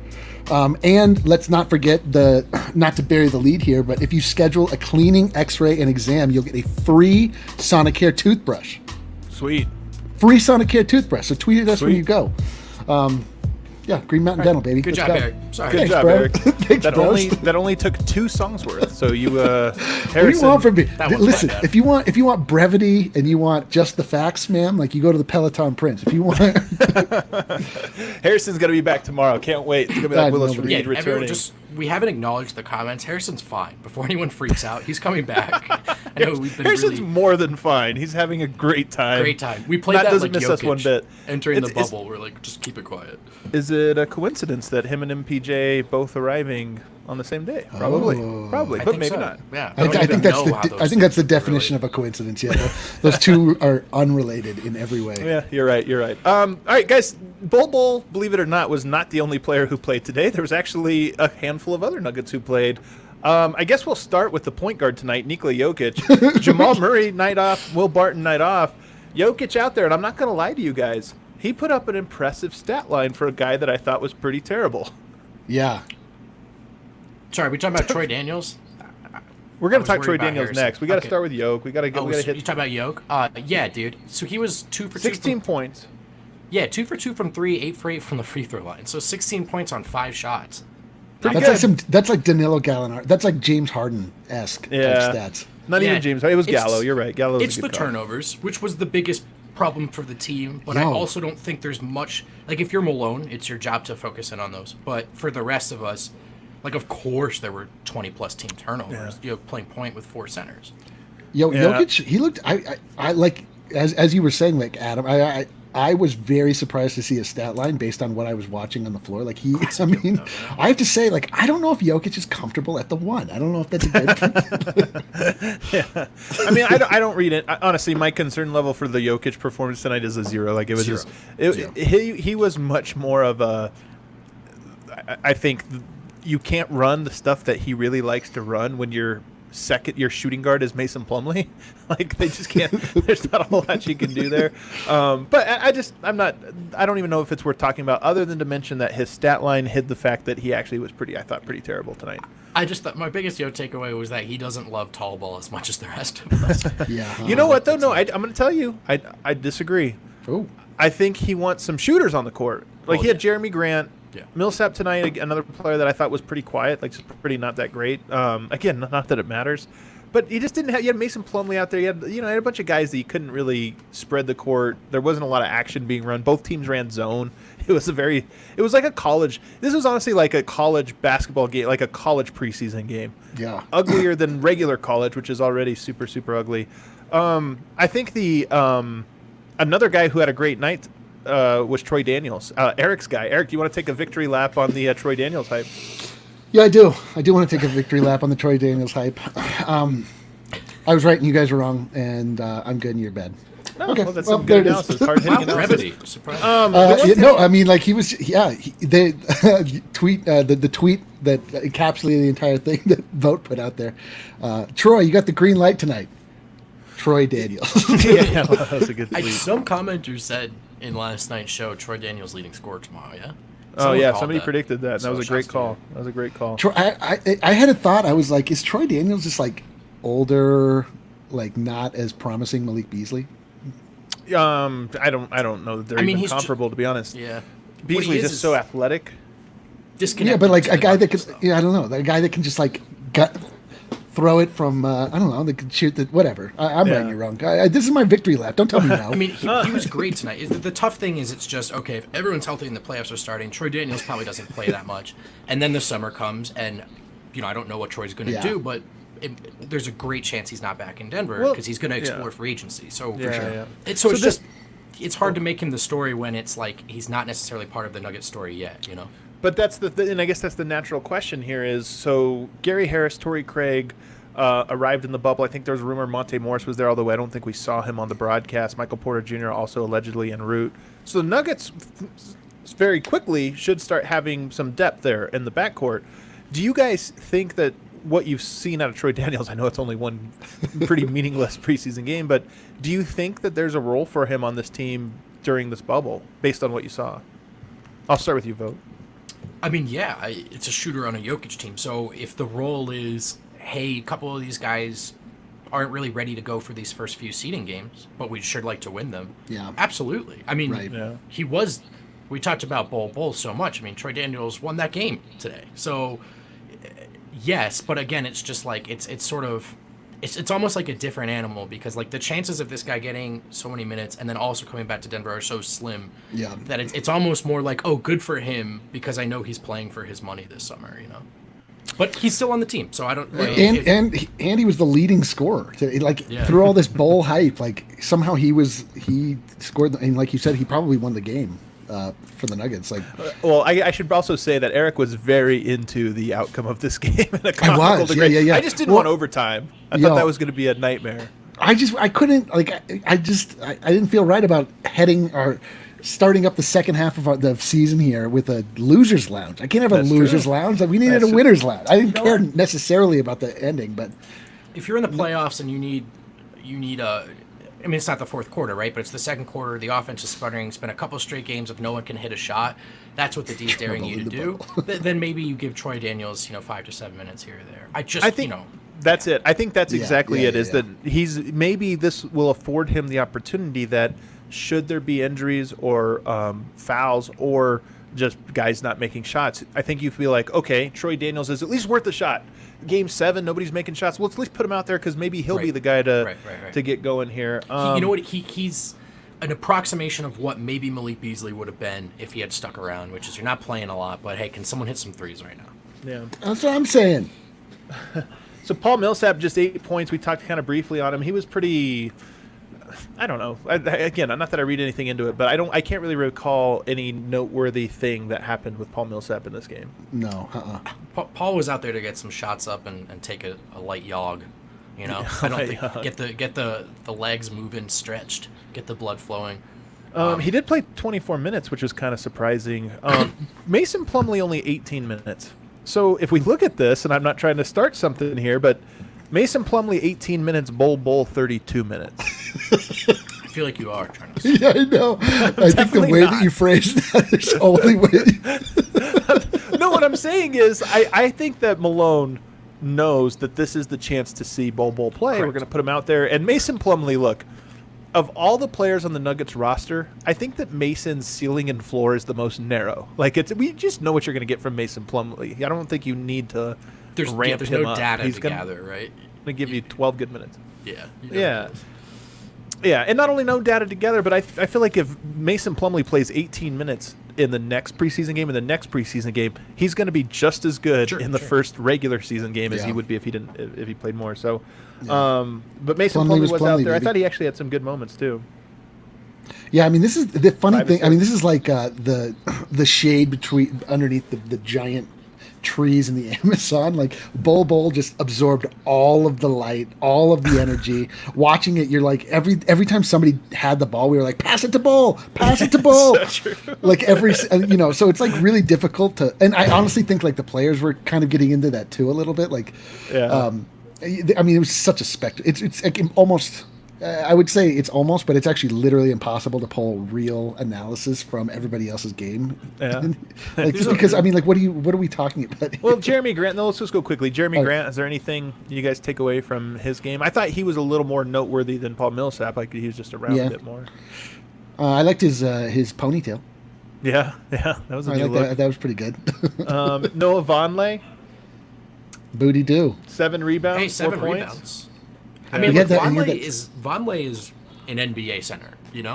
And let's not forget not to bury the lead here, but if you schedule a cleaning, X-ray, and exam, you'll get a free Sonicare toothbrush. Sweet. Free Sonicare toothbrush. So tweet at us when you go. Green Mountain Dental, baby. Good Let's job, go. Eric. Sorry. Good job, bro. Eric. Thanks, that only took 2 songs worth. So you, Harrison. What do you want from me? That was Listen, bad. if you want brevity and you want just the facts, ma'am, like you go to the Peloton Prince. If you want, Harrison's gonna be back tomorrow. Can't wait. It's gonna be like Willis nobody- Reed everyone returning. we haven't acknowledged the comments. Harrison's fine. Before anyone freaks out, he's coming back. I know we've been Harrison's really more than fine. He's having a great time. great time. We played That that doesn't like miss us Jokic one bit. entering the It's- bubble. We're like, just keep it quiet. Is it a coincidence that him and MPJ both arriving on the same day? Probably, I but think maybe so. not. Yeah, I think that's the definition of a coincidence. Yeah, those two are unrelated in every way. Yeah, you're right. All right, guys. Bol Bol, believe it or not, was not the only player who played today. There was actually a handful of other Nuggets who played. I guess we'll start with the point guard tonight, Nikola Jokic. Jamal Murray, night off. Will Barton, night off. Jokic out there, and I'm not going to lie to you guys. He put up an impressive stat line for a guy that I thought was pretty terrible. Yeah. Sorry, we talking about Troy Daniels? We're going I to talk was Troy worried about Daniels Harrison. next. We got to Okay. start with Jokic. We got to Oh, hit you talking about Yoke? Yeah, dude. So he was 2 for 2. 16 from, points. Yeah, 2 for 2 from 3, 8 for 8 from the free throw line. So 16 points on 5 shots. Pretty That's good. like that's like Danilo Gallinari. That's like James Harden-esque Yeah. type stats. Not Yeah, even James. It was it's- Gallo. You're right. Gallo's It's a the good call. turnovers, which was the biggest problem for the team. But I Yo. also don't think there's much. Like, if you're Malone, it's your job to focus in on those. But for the rest of us, like, of course there were 20-plus team turnovers. You know, playing point with 4 centers. Yo, Yeah. Jokic, he looked. I like as you were saying, like Adam. I was very surprised to see a stat line based on what I was watching on the floor. Like I mean, I have to say, like, I don't know if Jokic is comfortable at the 1. I don't know if that's a good. Yeah. I mean, I don't read it. Honestly, my concern level for the Jokic performance tonight is a 0. Like, it was Zero. just he was much more of a. I think you can't run the stuff that he really likes to run when your shooting guard is Mason Plumlee. Like, they just can't. There's not a whole lot you can do there. But I don't even know if it's worth talking about, other than to mention that his stat line hid the fact that he actually was pretty terrible tonight. I just thought my biggest takeaway was that he doesn't love tall ball as much as the rest of us. Yeah. You know what though? No, I'm going to tell you. I disagree. Oh. I think he wants some shooters on the court. Like, he had Jeremy Grant. Yeah. Millsap tonight, another player that I thought was pretty quiet, like, just pretty not that great. Again, not that it matters, but he just didn't have. You had Mason Plumlee out there. You had a bunch of guys that you couldn't really spread the court. There wasn't a lot of action being run. Both teams ran zone. It was like a college. This was honestly like a college basketball game, like a college preseason game. Yeah. Uglier than regular college, which is already super, super ugly. I think another guy who had a great night was Troy Daniels, Eric's guy. Eric, do you want to take a victory lap on the Troy Daniels hype? Yeah, I do. I do want to take a victory lap on the Troy Daniels hype. I was right and you guys were wrong, and I'm good and you're bad. Okay, Well, that's well, some there good it is. analysis. Hard-hitting analysis. Brevity. Surprise. No, I mean, like, he was. Yeah, the tweet that encapsulated the entire thing that Vote put out there. Troy, you got the green light tonight. Troy Daniels. Yeah, well, that was a good tweet. Some commenter said in last night's show, Troy Daniels leading scorer tomorrow. Yeah. Oh Someone yeah, called somebody that. predicted that. And So that was a great shouts to you. call. That was a great call. Troy, I had a thought. I was like, is Troy Daniels just like older, like not as promising Malik Beasley? I don't know that they're even he's comparable, to be honest. Yeah. What Beasley's he is just is so athletic. disconnected Yeah, but like to a the guy that Nuggets, can, though. yeah, I don't know, a guy that can just like throw it from, I don't know, they can shoot the whatever. I'm Yeah. writing you wrong. This is my victory lap. Don't tell me now. I mean, he was great tonight. The tough thing is, it's just, okay, if everyone's healthy and the playoffs are starting, Troy Daniels probably doesn't play that much. And then the summer comes, and, I don't know what Troy's going to Yeah. do, but there's a great chance he's not back in Denver Well, because he's going to explore yeah. free agency. So, Yeah, yeah. It's it's hard to make him the story when it's like he's not necessarily part of the Nuggets story yet, But that's and I guess that's the natural question here is, so Gary Harris, Torrey Craig arrived in the bubble. I think there was a rumor Monte Morris was there, although I don't think we saw him on the broadcast. Michael Porter Jr. also allegedly en route. So the Nuggets very quickly should start having some depth there in the backcourt. Do you guys think that what you've seen out of Troy Daniels, I know it's only one pretty meaningless preseason game, but do you think that there's a role for him on this team during this bubble based on what you saw? I'll start with you, Vogt. I mean, yeah, it's a shooter on a Jokic team. So if the role is, hey, a couple of these guys aren't really ready to go for these first few seeding games, but we'd sure like to win them. Yeah. Absolutely. I mean, Right. Yeah. he was, we talked about Bol Bol so much. I mean, Troy Daniels won that game today. So, yes, but again, it's just like, it's sort of, it's almost like a different animal because like the chances of this guy getting so many minutes and then also coming back to Denver are so slim that it's almost more like, oh, good for him because I know he's playing for his money this summer, you know. But he's still on the team, so I don't. And he was the leading scorer. Through all this bowl hype, like somehow he scored, and like you said, he probably won the game for the Nuggets. Like, well, I should also say that Eric was very into the outcome of this game in a comical degree. Yeah. I just didn't want overtime. I thought that was going to be a nightmare. I couldn't I didn't feel right about starting up the second half of the season here with a loser's lounge. I can't have a loser's lounge. Like, we needed a winner's lounge. I didn't care necessarily about the ending, but if you're in the playoffs and you need a, I mean, it's not the fourth quarter, right? But it's the second quarter. The offense is sputtering. It's been a couple straight games if no one can hit a shot. That's what the D's daring you to do. Then maybe you give Troy Daniels, 5 to 7 minutes here or there. I think that's it. I think that's exactly it. Is that maybe this will afford him the opportunity that should there be injuries or fouls or just guys not making shots, I think you feel like, okay, Troy Daniels is at least worth a shot. Game 7, nobody's making shots. Well, let's at least put him out there because maybe he'll be the guy to get going here. You know what? He's an approximation of what maybe Malik Beasley would have been if he had stuck around, which is you're not playing a lot, but hey, can someone hit some threes right now? Yeah, that's what I'm saying. So Paul Millsap, just 8 points. We talked kind of briefly on him. He was pretty. I don't know. Again, not that I read anything into it, but I can't really recall any noteworthy thing that happened with Paul Millsap in this game. No. Paul was out there to get some shots up and take a light jog. I don't think get the legs moving, stretched, get the blood flowing. He did play 24 minutes, which was kind of surprising. Mason Plumlee only 18 minutes. So if we look at this, and I'm not trying to start something here, but Mason Plumlee 18 minutes, Bol Bol 32 minutes. I feel like you are trying to. Yeah, I know. I think the way that you phrased that is the only way. No, what I'm saying is I think that Malone knows that this is the chance to see Bol Bol play. Correct. We're going to put him out there. And Mason Plumlee, look, of all the players on the Nuggets roster, I think that Mason's ceiling and floor is the most narrow. Like, we just know what you're going to get from Mason Plumlee. I don't think you need to ramp him up. There's no data He's to gather, right? Going to give you 12 good minutes. Yeah. Yeah, and not only no data together, but I feel like if Mason Plumlee plays 18 minutes in the next preseason game and the next preseason game, he's going to be just as good in the first regular season game as he would be if he played more. So, but Mason Plumlee was out there. Baby. I thought he actually had some good moments too. Yeah, I mean, this is the funny thing. I mean, this is like the shade underneath the giant trees in the Amazon. Like, Bol Bol just absorbed all of the light, all of the energy. Watching it, you're like, every time somebody had the ball, we were like, pass it to Bol, pass it to Bol. So true. Like so it's like really difficult to. And I honestly think like the players were kind of getting into that too a little bit. Like, I mean, it was such a spectacle. It's like almost. I would say it's almost, but it's actually literally impossible to pull real analysis from everybody else's game. Yeah. Like, just because, I mean, like, what are we talking about? Well, Jeremy Grant, let's just go quickly. Jeremy Grant, is there anything you guys take away from his game? I thought he was a little more noteworthy than Paul Millsap. Like, he was just around a bit more. I liked his ponytail. Yeah, that was a new look. That was pretty good. Noah Vonleh. Booty do. 7 rebounds. Hey, 7 4 rebounds. Points. I mean, look, Vonleh is an NBA center,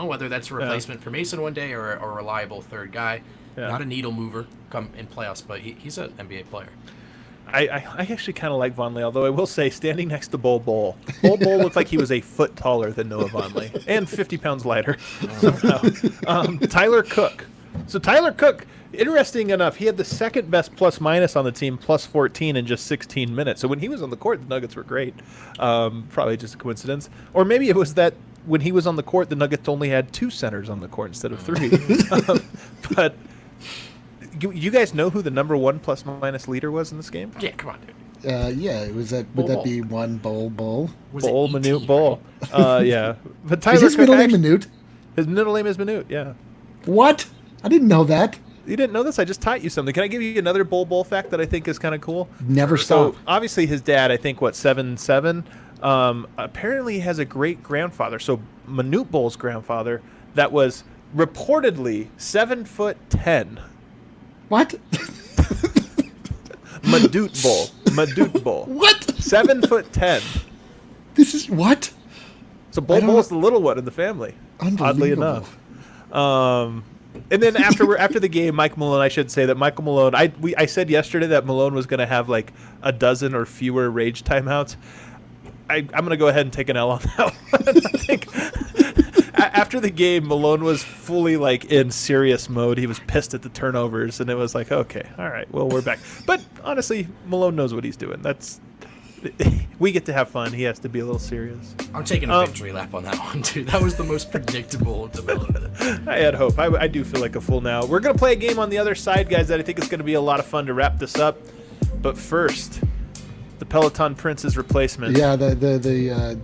whether that's a replacement for Mason one day or a reliable third guy. Yeah. Not a needle mover come in playoffs, but he's an NBA player. I actually kind of like Vonleh, although I will say, standing next to Bol Bol looked like he was a foot taller than Noah Vonleh and 50 pounds lighter. Tyler Cook. So Tyler Cook interesting enough, he had the second best plus minus on the team, plus 14 in just 16 minutes. So when he was on the court, the Nuggets were great. Probably just a coincidence. Or maybe it was that when he was on the court, the Nuggets only had 2 centers on the court instead of 3. But you guys know who the number 1 plus minus leader was in this game? Yeah, come on, dude. Yeah, it was that. Would that be one Bol Bol? Bol Minute Bol. Yeah. But Tyler Is his Cook middle name Minute? His middle name is Minute, yeah. What? I didn't know that. You didn't know this? I just taught you something. Can I give you another Bol Bol fact that I think is kind of cool? Never stop. So obviously his dad, I think, 7'7", apparently he has a great-grandfather. So Manute Bol's grandfather that was reportedly 7'10". What? Manute Bol. What? 7'10". This is what? So Bol Bol's the little one in the family. Oddly enough. And then after the game, Mike Malone, I should say that Michael Malone, I said yesterday that Malone was going to have like a dozen or fewer rage timeouts. I'm going to go ahead and take an L on that one. I think after the game, Malone was fully like in serious mode. He was pissed at the turnovers, and it was like, okay, all right, well, we're back. But honestly, Malone knows what he's doing. We get to have fun. He has to be a little serious. I'm taking a victory lap on that one, too. That was the most predictable development. I had hope. I do feel like a fool now. We're going to play a game on the other side, guys, that I think is going to be a lot of fun to wrap this up. But first, the Peloton Prince's replacement. Yeah, the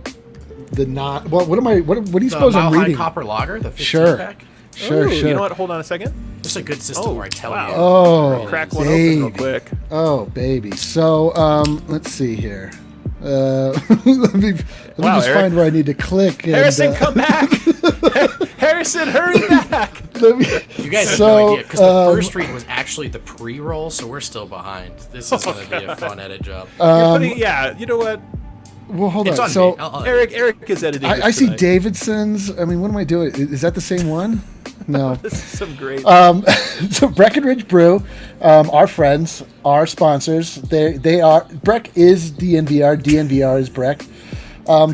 not. Well, what do you suppose I'm reading? The Copper Lager, the 15-pack? Sure. You know what? Hold on a second. It's a good system where I tell you. Oh, crack one open real quick. Oh, baby. So, let's see here. Let me just Eric. find where I need to click. And, Harrison, come back! Harrison, hurry back! You guys have no idea, because the first read was actually the pre-roll, so we're still behind. This is going to be a fun edit job. You know what? Well, hold It's on. on So me. I'll Eric is editing. I see Davidson's. I mean, what am I doing? Is that the same one? No. This is some great. So Breckenridge Brew, our friends, our sponsors. They are. Breck is DNVR. DNVR is Breck.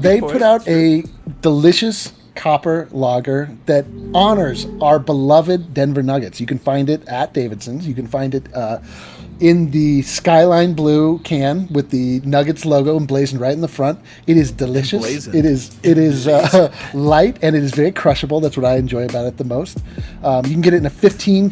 They put out a delicious copper lager that honors our beloved Denver Nuggets. You can find it at Davidson's. You can find it in the Skyline Blue can with the Nuggets logo emblazoned right in the front. It is delicious. It is light, and it is very crushable. That's what I enjoy about it the most. You can get it in a 15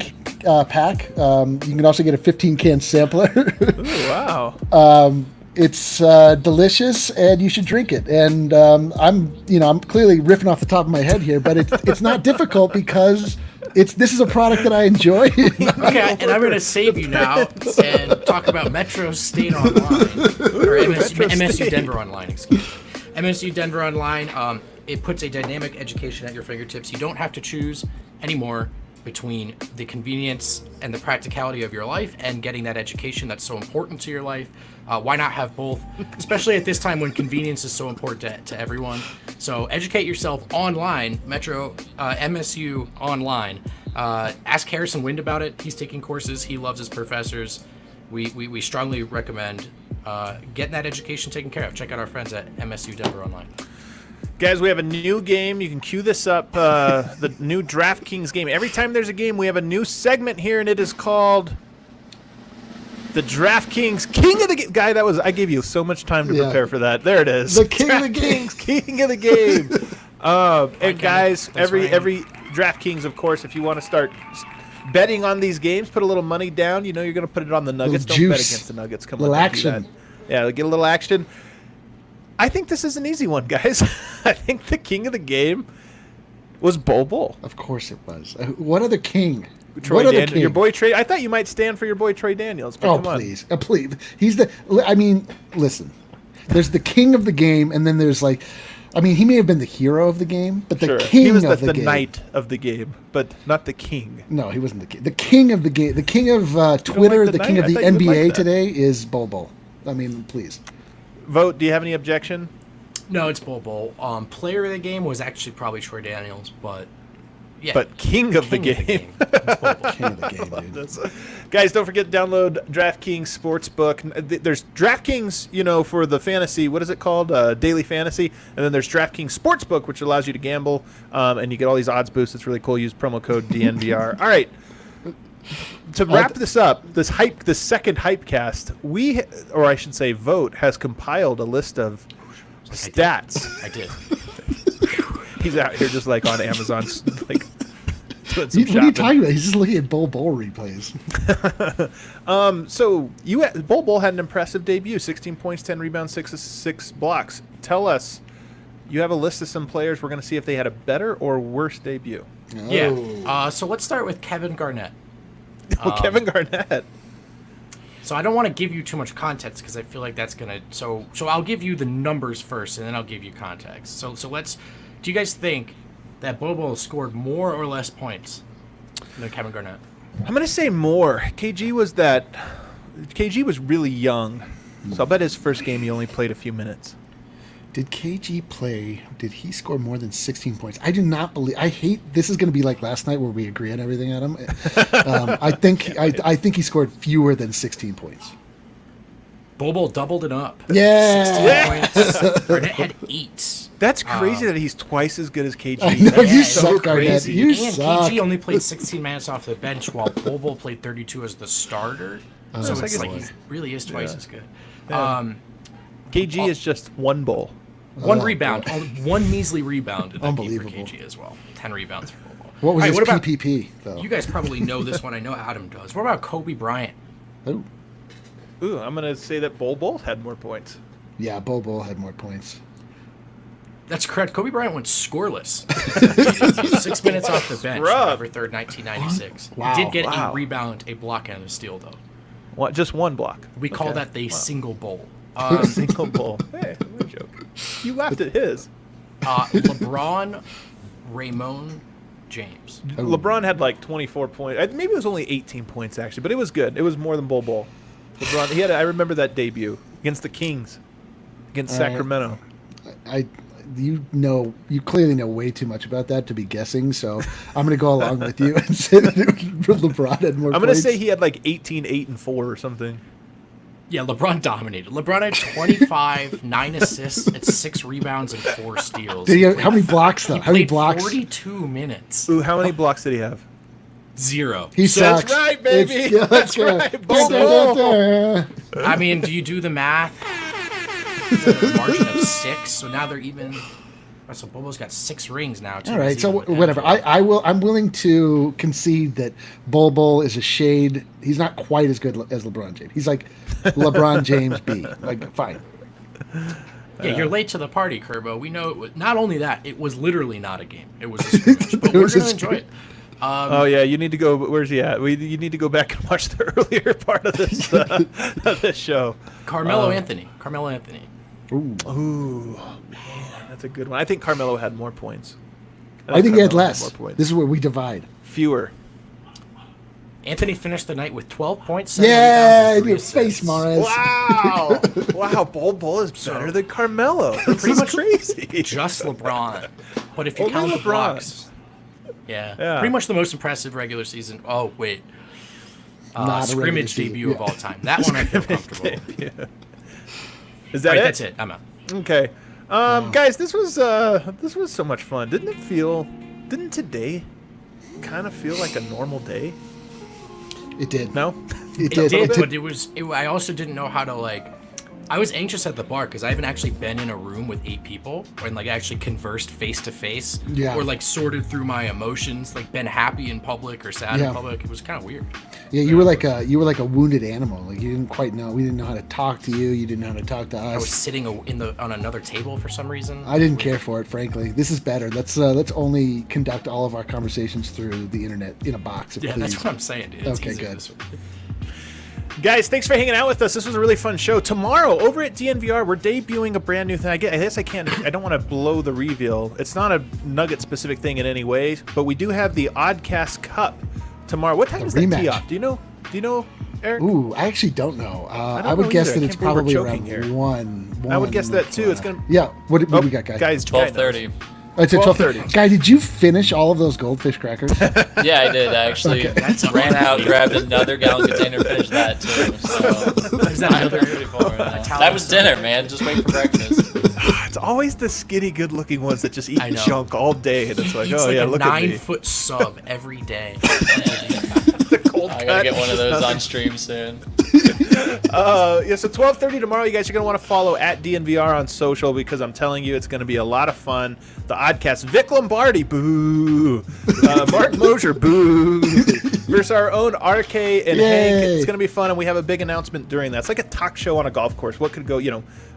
pack. You can also get a 15 can sampler. Ooh, wow. It's delicious, and you should drink it. And I'm clearly riffing off the top of my head here, but it's not difficult because this is a product that I enjoy. Okay, and I'm going to save you now and talk about Metro State Online, or MSU Denver Online, excuse me. MSU Denver Online, it puts a dynamic education at your fingertips. You don't have to choose anymore between the convenience and the practicality of your life and getting that education that's so important to your life. Why not have both, especially at this time when convenience is so important to everyone? So educate yourself online, Metro MSU Online. Ask Harrison Wind about it. He's taking courses. He loves his professors. We strongly recommend getting that education taken care of. Check out our friends at MSU Denver Online. Guys, we have a new game. You can cue this up, the new DraftKings game. Every time there's a game, we have a new segment here, and it is called the DraftKings King of the Game. Guy, I gave you so much time to prepare for that. There it is. The King of the Game. King of the Game. And guys, every DraftKings, of course, if you want to start betting on these games, put a little money down. You know you're going to put it on the Nuggets. Don't bet against the Nuggets. Come on. Little action. Yeah, get a little action. I think this is an easy one, guys. I think the king of the game was Bol Bol. Of course it was. What other king? Troy Daniels, your boy Trey. I thought you might stand for your boy Troy Daniels. But come on. Please. He's listen. There's the king of the game, and then there's he may have been the hero of the game, but the king of the game. He was the knight of the game, but not the king. No, he wasn't the king. The king of the game. The king of Twitter, the king of the NBA today is Bol Bol. I mean, please. Vote. Do you have any objection? No, it's Bol Bol. Player of the game was actually probably Troy Daniels, but yeah. But king of the game. It's Bol Bol. King of the game, dude. Guys, don't forget to download DraftKings Sportsbook. There's DraftKings, for the fantasy. What is it called? Daily Fantasy. And then there's DraftKings Sportsbook, which allows you to gamble, and you get all these odds boosts. It's really cool. Use promo code DNVR. All right. to wrap this up, the second hypecast, or I should say, Vote has compiled a list of stats. I did. He's out here just like on Amazon, like doing some What are you talking about? He's just looking at Bol Bol replays. So Bol Bol had an impressive debut: 16 points, 10 rebounds, 6 blocks. Tell us, you have a list of some players. We're going to see if they had a better or worse debut. Oh. Yeah. So let's start with Kevin Garnett. Kevin Garnett. So I don't want to give you too much context because I feel like that's gonna. So I'll give you the numbers first, and then I'll give you context. So let's. Do you guys think that Bol Bol scored more or less points than Kevin Garnett? I'm going to say more. KG was really young, so I'll bet his first game he only played a few minutes. Did he score more than 16 points? I do not believe. I hate. This is going to be like last night where we agree on everything, Adam. I think he scored fewer than 16 points. Bol Bol doubled it up. Yeah. 16 points. Garnett had 8. That's crazy that he's twice as good as KG. I know, That's you so suck, Garnett. crazy. You And suck. KG only played 16 minutes off the bench while Bol Bol played 32 as the starter. So That's it's like like he really is twice as good. Yeah. KG is just one bowl. One rebound, one measly rebound in that game for Unbelievable. KG as well. 10 rebounds for Bol Bol. What was All right, his what about- PPP though? You guys probably know this one. I know Adam does. What about Kobe Bryant? Oh, Ooh, I'm going to say that Bol Bol had more points. yeah, Bol Bol had more points. That's correct. Kobe Bryant went scoreless. 6 minutes off the bench, Scrub. November 3rd, 1996. Wow. He did get Wow. a rebound, a block, and a steal, though. What? Just one block. We call Okay. that the single bowl. Single bowl. Hey, we're joking. You laughed at his. LeBron, Raymond, James. LeBron had like 24 points. Maybe it was only 18 points actually, but it was good. It was more than Bol Bol. LeBron. I remember that debut against the Kings, against Sacramento. You clearly know way too much about that to be guessing, so I'm going to go along with you and say that LeBron had more I'm points. going to say he had like 18, 8, and 4 or something. Yeah, LeBron dominated. LeBron had 25, 9 assists, and 6 rebounds and 4 steals. How many blocks, though? He How many played blocks? 42 minutes. Ooh, how many blocks did he have? 0. He sucks. That's right, baby. That's That's right. Bol Bol. I mean, do you do the math? The margin of 6, so now they're even. So Bol Bol's got 6 rings now. Too. All right, He's so even with that. whatever. I'm willing to concede that Bol Bol is a shade. He's not quite as good as LeBron James. He's like LeBron James B. Like, fine. Yeah, you're late to the party, Kerbo. We know it was, not only that, it was literally not a game. It was a scrimmage, but we're going to enjoy it. Oh yeah, you need to go. Where's he at? You need to go back and watch the earlier part of this show. Carmelo Anthony. Ooh, man, that's a good one. I think Carmelo had more points. I think he had Carmelo less. more points. This is where we divide. Fewer. Anthony finished the night with 12 points. Yeah, in in your face, Mares. Wow, wow, Bol Bol is better than Carmelo. This Pretty is much crazy. Just LeBron. But if you Only count the LeBron. blocks, yeah, pretty much the most impressive regular season. Oh wait, Not a regular scrimmage season, debut of yeah. all time. That one I feel comfortable. Is that All right, it? that's it. I'm out. Okay, guys, this was so much fun. Didn't today kind of feel like a normal day? It did. No? It It did. did, but I also didn't know how to I was anxious at the bar because I haven't actually been in a room with 8 people and actually conversed face to face, Yeah. or sorted through my emotions, been happy in public or sad Yeah. in public. It was kind of weird. Yeah, you were like a wounded animal. Like, you didn't quite know. We didn't know how to talk to you. You didn't know how to talk to I was us. sitting on another table for some reason. I didn't care for it, frankly. This is better. Let's only conduct all of our conversations through the internet in a box. Yeah, please. that's what I'm saying, dude. It's Okay, easier good. this way. Guys, thanks for hanging out with us. This was a really fun show. Tomorrow, over at DNVR, we're debuting a brand new thing. I guess I don't want to blow the reveal. It's not a Nugget-specific thing in any way, but we do have the Oddcast Cup tomorrow. What time The is that rematch. tee off? Do you know, Eric? Ooh, I actually don't know. I don't would know guess either. that I it's can't believe we're probably choking around here. one. I would guess that, too. It's gonna- Yeah. What do we got, guys? Guys, 12:30. It's at 12:30. 12:30. Guy, did you finish all of those goldfish crackers? Yeah, I did. I actually ran out, grabbed another gallon container, finished that too. So Is that another that was dinner, man. Just wait for breakfast. It's always the skinny, good-looking ones that just eat I know. junk all day, and it's like, Eats oh yeah, a look at me. 9-foot sub every day. The cold I cut. gotta get one of those Nothing. on stream soon. Yeah, so 12:30 tomorrow, you guys are going to want to follow at DNVR on social because I'm telling you it's going to be a lot of fun. The Oddcast, Vic Lombardi, boo. Mark Mosier, boo. Versus our own RK and Hank. It's going to be fun, and we have a big announcement during that. It's like a talk show on a golf course. What could go,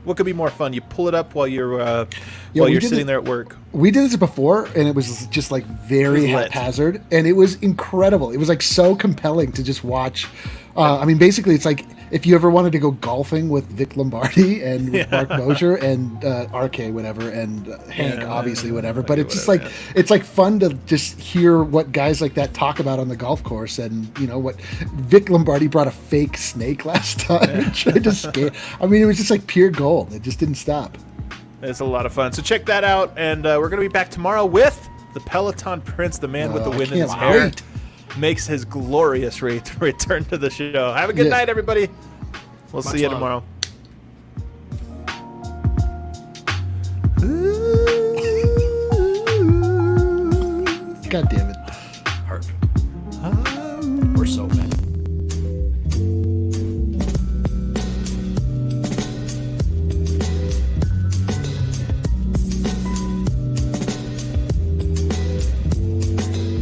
what could be more fun? You pull it up while you're sitting there at work. We did this before, and it was just like very haphazard, and it was incredible. It was like so compelling to just watch. I mean, basically, it's like if you ever wanted to go golfing with Vic Lombardi and with Mark Mosier and RK, whatever, and Hank, obviously, whatever. But it's just like it's like fun to just hear what guys like that talk about on the golf course, and what Vic Lombardi brought a fake snake last time and tried to scare. I mean, it was just like pure gold. It just didn't stop. It's a lot of fun. So check that out, and we're going to be back tomorrow with the Peloton Prince, the man with the wind in his hair. Makes his glorious return to the show. Have a good night, everybody. We'll see you tomorrow. God damn it.